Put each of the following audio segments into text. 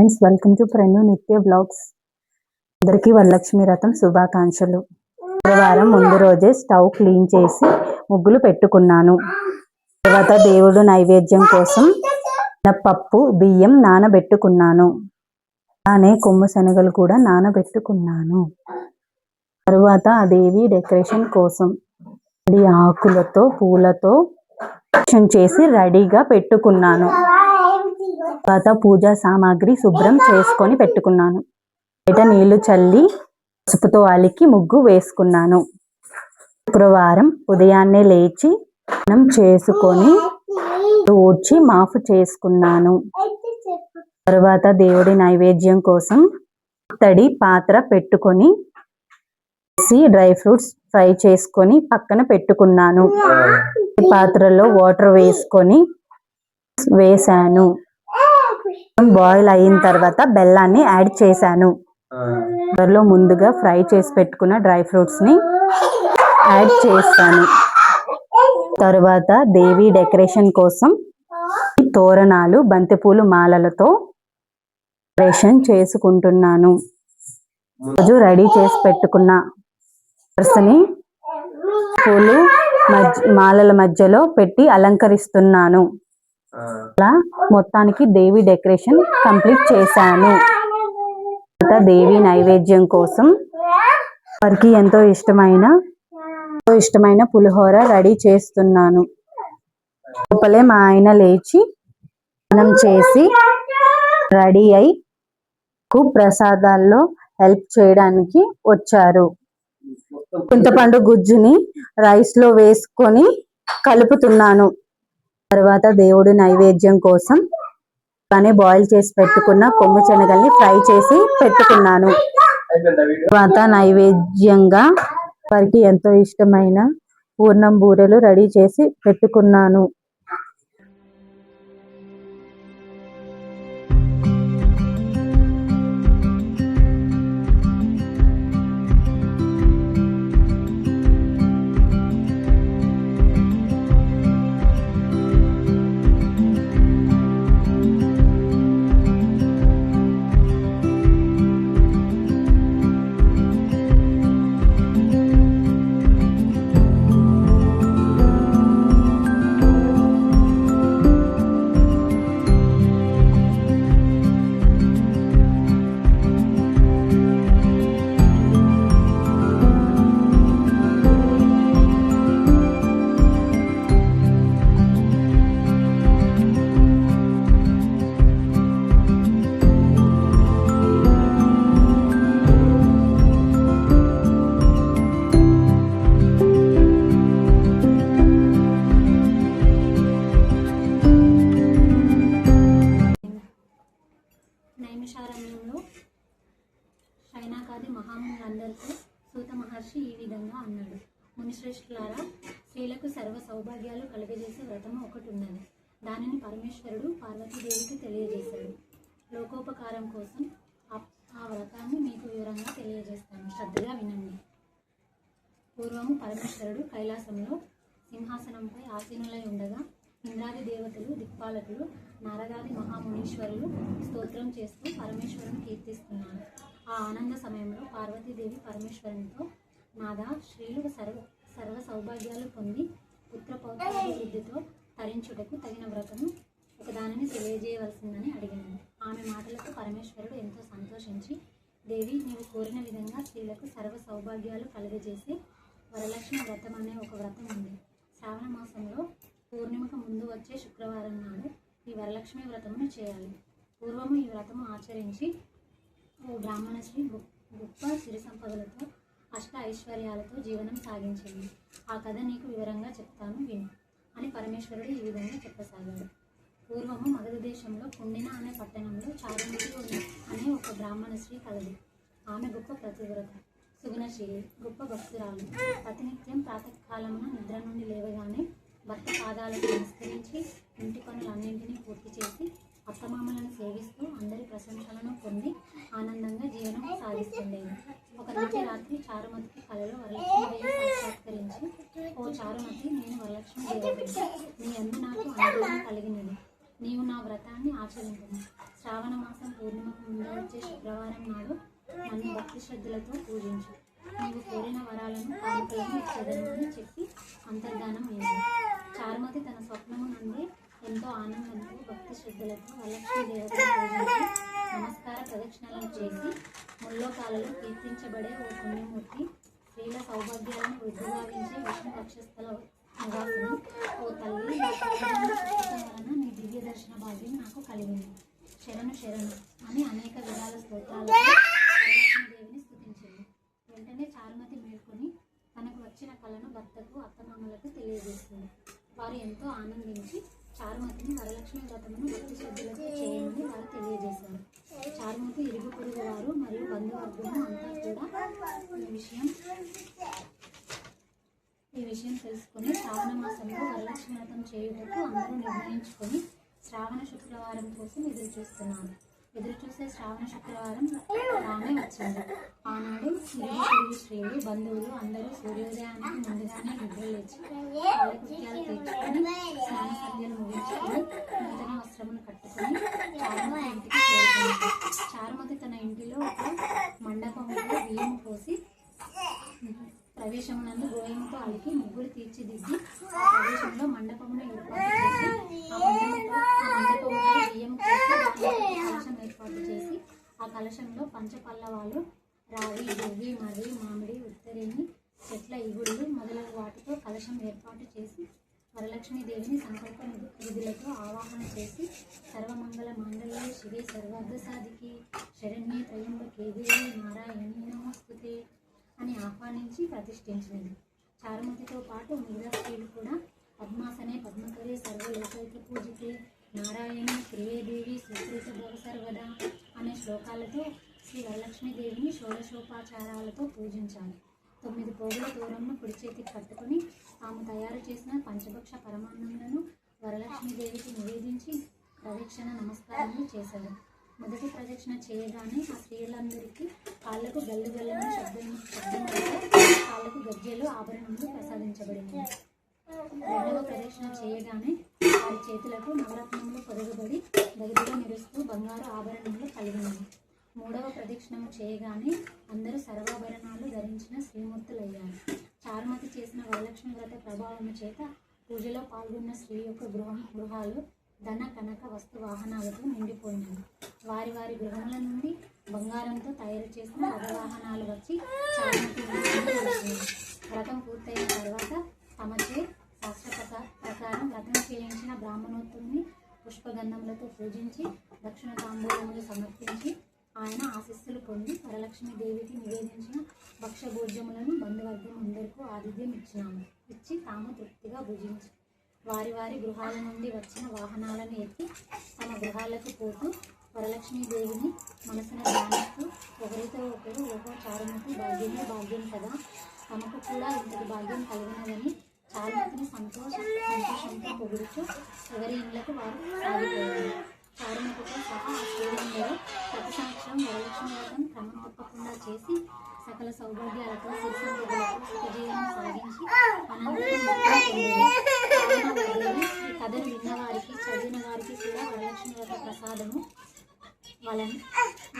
Friends, welcome to Pranu నిత్య blogs. అందరికీ వరలక్ష్మి వ్రతం శుభాకాంక్షలు. శుక్రవారం ముందు రోజే స్టవ్ క్లీన్ చేసి ముగ్గులు పెట్టుకున్నాను. తర్వాత దేవుడు నైవేద్యం కోసం పప్పు బియ్యం నానబెట్టుకున్నాను. అలానే కొమ్ము శనగలు కూడా నానబెట్టుకున్నాను. తరువాత దేవి డెకరేషన్ కోసం ఆకులతో పూలతో చేసి రెడీగా పెట్టుకున్నాను. తర్వాత పూజా సామాగ్రి శుభ్రం చేసుకొని పెట్టుకున్నాను. బయట నీళ్లు చల్లి పసుపుతో అలికి ముగ్గు వేసుకున్నాను. శుక్రవారం ఉదయాన్నే లేచి స్నానం చేసుకొని ఊడ్చి మాఫ్ చేసుకున్నాను. తర్వాత దేవుడి నైవేద్యం కోసం తడి పాత్ర పెట్టుకొని డ్రై ఫ్రూట్స్ ఫ్రై చేసుకొని పక్కన పెట్టుకున్నాను. పాత్రలో వాటర్ వేసాను. బాయిల్ అయిన తర్వాత బెల్లాన్ని యాడ్ చేశాను. అందులో ముందుగా ఫ్రై చేసి పెట్టుకున్న డ్రై ఫ్రూట్స్ ని యాడ్ చేస్తాను. తర్వాత దేవి డెకరేషన్ కోసం తోరణాలు బంతిపూలు మాలలతో డెకరేషన్ చేసుకుంటున్నాను. రోజు రెడీ చేసి పెట్టుకున్న ని పూలు మాలల మధ్యలో పెట్టి అలంకరిస్తున్నాను. అలా మొత్తానికి దేవి డెకరేషన్ కంప్లీట్ చేశాను. దేవి నైవేద్యం కోసం వారికి ఎంతో ఇష్టమైన పులిహోర రెడీ చేస్తున్నాను. లోపలే మా ఆయన లేచి స్నానం చేసి రెడీ అయి ప్రసాదాల్లో హెల్ప్ చేయడానికి వచ్చారు. చింతపండు గుజ్జుని రైస్ లో వేసుకొని కలుపుతున్నాను. తర్వాత దేవుడి నైవేద్యం కోసం బాయిల్ చేసి పెట్టుకున్న కొమ్ము శనగల్ని ఫ్రై చేసి పెట్టుకున్నాను. తర్వాత నైవేద్యంగా వారికి ఎంతో ఇష్టమైన పూర్ణం బూరెలు రెడీ చేసి పెట్టుకున్నాను. నైమిషారణ్యంలో శైనాకాది మహామునులందరితో సూత మహర్షి ఈ విధంగా అన్నాడు. మునిశ్రేష్ఠులారా, స్త్రీలకు సర్వ సౌభాగ్యాలు కలుగజేసే వ్రతము ఒకటి ఉన్నది. దానిని పరమేశ్వరుడు పార్వతీదేవికి తెలియజేశాడు. లోకోపకారం కోసం ఆ వ్రతాన్ని మీకు వివరంగా తెలియజేస్తాను. శ్రద్ధగా వినండి. పూర్వము పరమేశ్వరుడు కైలాసంలో సింహాసనంపై ఆసీనులై ఉండగా ఇంద్రాది దేవతలు, దిక్పాలకులు, నారదాది మహామునీశ్వరులు స్తోత్రం చేస్తూ పరమేశ్వరుని కీర్తిస్తున్నారు. ఆ ఆనంద సమయంలో పార్వతీదేవి పరమేశ్వరునితో, నాదా, స్త్రీలు సర్వ సౌభాగ్యాలు పొంది పుత్రపౌత్రాభివృద్ధితో తరించుటకు తగిన వ్రతము ఒకదానిని తెలియజేయవలసిందని అడిగినది. ఆమె మాటలకు పరమేశ్వరుడు ఎంతో సంతోషించి, దేవి, నీవు కోరిన విధంగా స్త్రీలకు సర్వ సౌభాగ్యాలు కలుగజేసే వరలక్ష్మి వ్రతం అనే ఒక వ్రతం ఉంది. శ్రావణ మాసంలో పూర్ణిమకు ముందు వచ్చే శుక్రవారం నాడు ఈ వరలక్ష్మి వ్రతమును చేయాలి. పూర్వము ఈ వ్రతము ఆచరించి ఓ బ్రాహ్మణ శ్రీ గొప్ప సిరి సంపదలతో అష్ట ఐశ్వర్యాలతో జీవనం సాగించింది. ఆ కథ నీకు వివరంగా చెప్తాను, విను అని పరమేశ్వరుడు ఈ విధంగా చెప్పసాగాడు. పూర్వము మగధ దేశంలో కుండిన అనే పట్టణంలో చారుమతి అనే ఒక బ్రాహ్మణ స్త్రీ కలదు. ఆమె గొప్ప ప్రతివ్రత, సుగుణశీలి, గొప్ప భక్తురాలు. ప్రతినిత్యం ప్రాతకాలమున నిద్ర నుండి లేవగానే భర్త పాదాలకు నమస్కరించి ఇంటి పనులన్నింటినీ పూర్తి చేసి అత్తమామలను సేవిస్తూ అందరి ప్రశంసలను పొంది ఆనందంగా జీవనం సాగిస్తుండేది. ఒకనాటి రాత్రి చారుమతికి కలలో వరలక్ష్మీదేవి సాక్షాత్కరించి, ఓ చారుమతి, నేను వరలక్ష్మీదేవి, నీ అందు నాకు అనుగ్రహం కలిగినది. నీవు నా వ్రతాన్ని ఆచరించుము. శ్రావణ మాసం పూర్ణిమకు వచ్చే శుక్రవారం నాడు నన్ను భక్తి శ్రద్ధలతో పూజించు. నీవు కోరిన వరాలను కానుకలను ఇచ్చేదను అని చెప్పి అంతర్ధానం అయింది. చారుమతి తన స్వప్నము నుండి ఎంతో ఆనందంతో భక్తి శ్రద్ధలతో వరలక్ష్మీ దేవతను పూజించి నమస్కార ప్రదక్షిణలను చేసి ముల్లోకాలలో కీర్తించబడే ఓ పుణ్యమూర్తి, స్త్రీల సౌభాగ్యాలను వృద్ధిగావించే విష్ణు వక్షస్థల నివాసిని, ఓ తల్లి, నా పూర్వజన్మ వలన నీ దివ్య దర్శన భాగ్యం నాకు కలిగింది. శరణు శరణు అని అనేక విధాల స్తోత్రాలతో వరలక్ష్మీదేవిని స్తుతించింది. వెంటనే చారుమతి మేల్కొని తనకు వచ్చిన కళను భర్తకు అత్తమామలకు తెలియజేస్తుంది. వారు ఎంతో ఆనందించి చారుమతిని వరలక్ష్మి వ్రతమును భక్తి శ్రద్ధలతో చేయమని వారు తెలియజేశారు. చారుమతి ఇరుగు పొరుగు వారు మరియు బంధువర్గము అంతా కూడా ఈ విషయం తెలుసుకుని శ్రావణ మాసంలో వరలక్ష్మి వ్రతం చేయుటకు అందరూ నిర్ణయించుకొని శ్రావణ శుక్రవారం కోసం ఎదురుచూసే శ్రావణ శుక్రవారం రానే వచ్చింది. ఆనాడు ఇరుగు పొరుగు స్త్రీలు, బంధువులు అందరూ సూర్యోదయానికి ముందుగానే నిద్రలేచి కాలకృత్యాలు తీర్చుకొని స్నాన సంధ్యలు ముగించుకొని నూతన వస్త్రములు కట్టుకొని చారుమతి ఇంటికి చేరుకుంది. చారుమతి తన ఇంటిలో ఒక మండపంలో బియ్యం పోసి ప్రవేశమునందు గోయముతో అలికి ముగ్గులు తీర్చిదిద్ది ఆ ప్రవేశంలో మండపమును ఏర్పాటు చేసి ఆ మండపముపై బియ్యం పోసి కలశం ఏర్పాటు చేసి ఆ కలశంలో పంచపల్లవాలు, రావి, దువ్వి, మర్రి, మామిడి, ఉత్తరేణి, చెట్ల ఇగుళ్ళు మొదలగు వాటితో కలశం ఏర్పాటు చేసి వరలక్ష్మీదేవిని సంకల్ప విధులతో ఆవాహన చేసి సర్వమంగళ మాంగళ్యే శివే సర్వార్థ సాధికి శరణ్యే త్రయంబకే దేవి నారాయణీ నమస్తుతే అని ఆహ్వానించి ప్రతిష్ఠించినది. చారుమతితో పాటు మిగతా స్త్రీలు కూడా పద్మాసనే పద్మకరే సర్వలోకైక పూజితే నారాయణి శ్రీవేదేవి సుకృత భవ సర్వదా అనే శ్లోకాలతో శ్రీ వరలక్ష్మీదేవిని షోడశోపచారాలతో పూజించాలి. 9 పోగుల తోరంను కుడి చేతికి కట్టుకుని తాము తయారు చేసిన పంచభక్ష పరమాన్నములను వరలక్ష్మీదేవికి నివేదించి ప్రదక్షిణ నమస్కారాలు చేశారు. మొదటి ప్రదక్షిణ చేయగానే ఆ స్త్రీలందరికీ కాళ్ళకు గల్లు గల్లని శబ్దములతో కాళ్ళకు గజ్జెలు, ఆభరణములు ప్రసాదించబడింది. రెండవ ప్రదక్షిణ చేయగానే వారి చేతులకు నవరత్నములు పొదగబడి దగదగ మెరుస్తూ బంగారు ఆభరణములు కలిగినవి. మూడవ ప్రదక్షిణము చేయగానే అందరూ సర్వాభరణాలు ధరించిన శ్రీమూర్తులయ్యారు. చారుమతి చేసిన వరలక్ష్మి వ్రత ప్రభావము చేత పూజలో పాల్గొన్న స్త్రీ యొక్క గృహాలు ధన కనక వస్తు వాహనాలతో నిండిపోయినవి. వారి వారి గృహముల నుండి బంగారంతో తయారు చేసిన రథవాహనాలు వచ్చి చారుమతి వచ్చింది. వ్రతం పూర్తయిన తర్వాత తమచే శాస్త్ర ప్రకారం వ్రతం చేయించిన బ్రాహ్మణోత్తముని పుష్పగంధములతో పూజించి దక్షిణ తాంబూలములు సమర్పించి ఆయన ఆశీస్సులు పొంది వరలక్ష్మీదేవికి నివేదించిన భక్ష్యభోజ్యములను బంధువర్గం అందరికీ ఆతిథ్యం ఇచ్చి తాము తృప్తిగా భుజించి వారి వారి గృహాల నుండి వచ్చిన వాహనాలను ఎక్కి తమ గృహాలకు పోతూ వరలక్ష్మీదేవిని మనసున ధ్యానిస్తూ ఒకరితో ఒకరు ఓహో చారుమతి భాగ్యమే భాగ్యం కదా, తమకు కూడా ఇంతటి భాగ్యం కలిగినదని చారుమతిని సంతోషంతో పొగుడుతూ ఎవరి ఇళ్లకు వారు సాగిపోయారు. చారుమతితో సహా ఆ స్త్రీలందరూ ప్రతి సంవత్సరం వరలక్ష్మి వ్రతం క్రమం తప్పకుండా చేసి సకల సౌభాగ్యాలతో సిరిసంపదలతో సుఖజీవనం సాగించి అనంతరం ఈ కథను విన్నవారికి చదివిన వారికి కూడా వరలక్ష్మి వ్రత ప్రసాదము వలన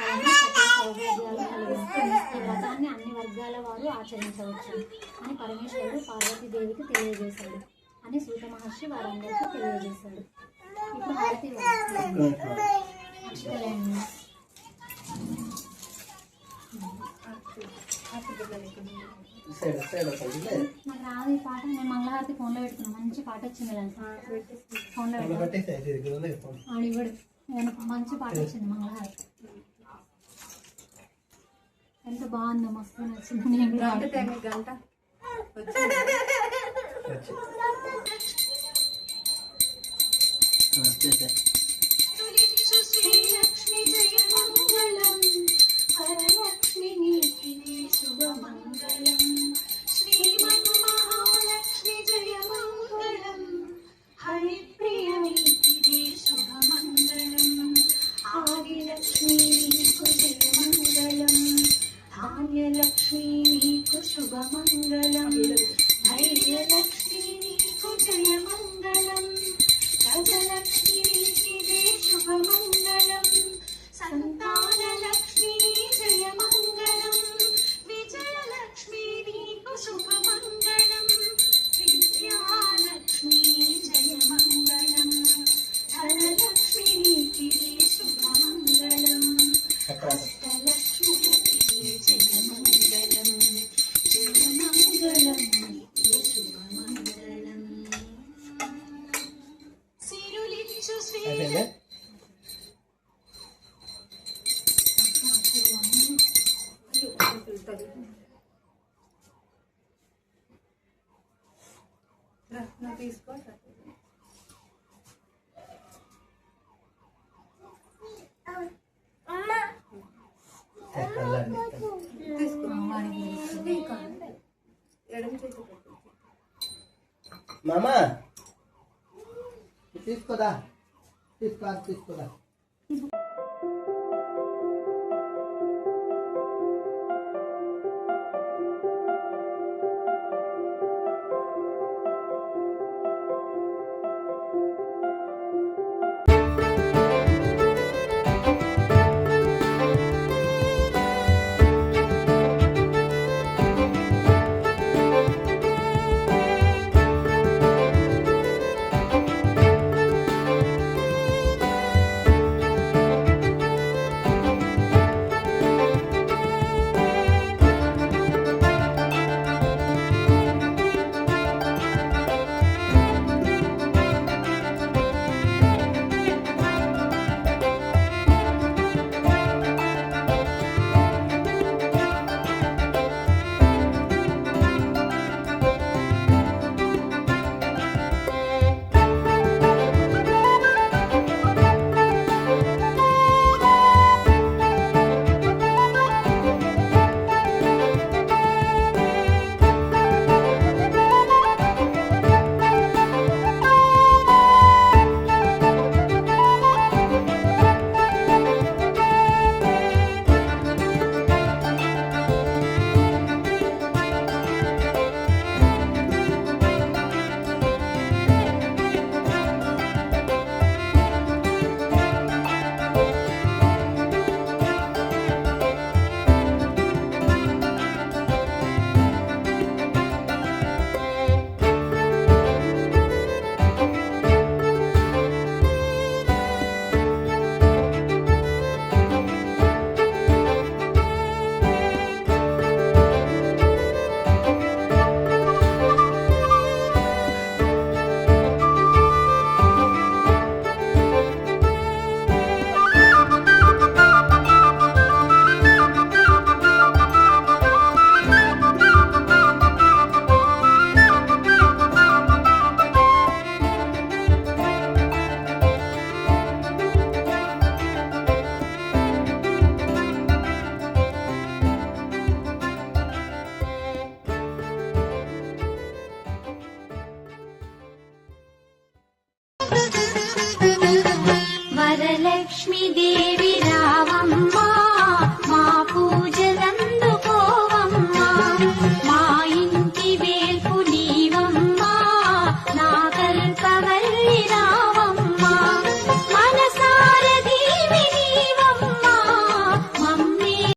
సకల సౌభాగ్యాలు కలిగిస్తుంది. ఈ వ్రతాన్ని అన్ని వర్గాల వారు ఆచరించవచ్చు అని పరమేశ్వరుడు పార్వతీదేవికి తెలియజేశాడు అని సూత మహర్షి వారందరికీ తెలియజేశాడు. ఇప్పుడు హారతి అక్షతలేండి. నాకు రాదు ఈ పాట. నేను మంగళహారతి ఫోన్లో పెట్టుకున్నాను. మంచి పాట వచ్చింది ఫోన్లో ఆడివాడు మంచి పాట వచ్చింది మంగళహారతి. ఎంత బాగుందో, మస్తు నచ్చింది. నేను గంట శ్రీలక్ష్మి జయ మంగళం వరలక్ష్మి నీకినే శుభమంగళం శ్రీమన్ మహాలక్ష్మి జయ మంగళం హరిప్రియ నీకినే శుభమంగళం ఆదిలక్ష్మి నీకు జయ మంగళం ధాన్యలక్ష్మి నీకు శుభమంగళం ధైర్యలక్ష్మి నీకు జయ మంగళం గజలక్ష్మి నీకిదే శుభమంగళం మామా తీసుకోదా తీసుకోదా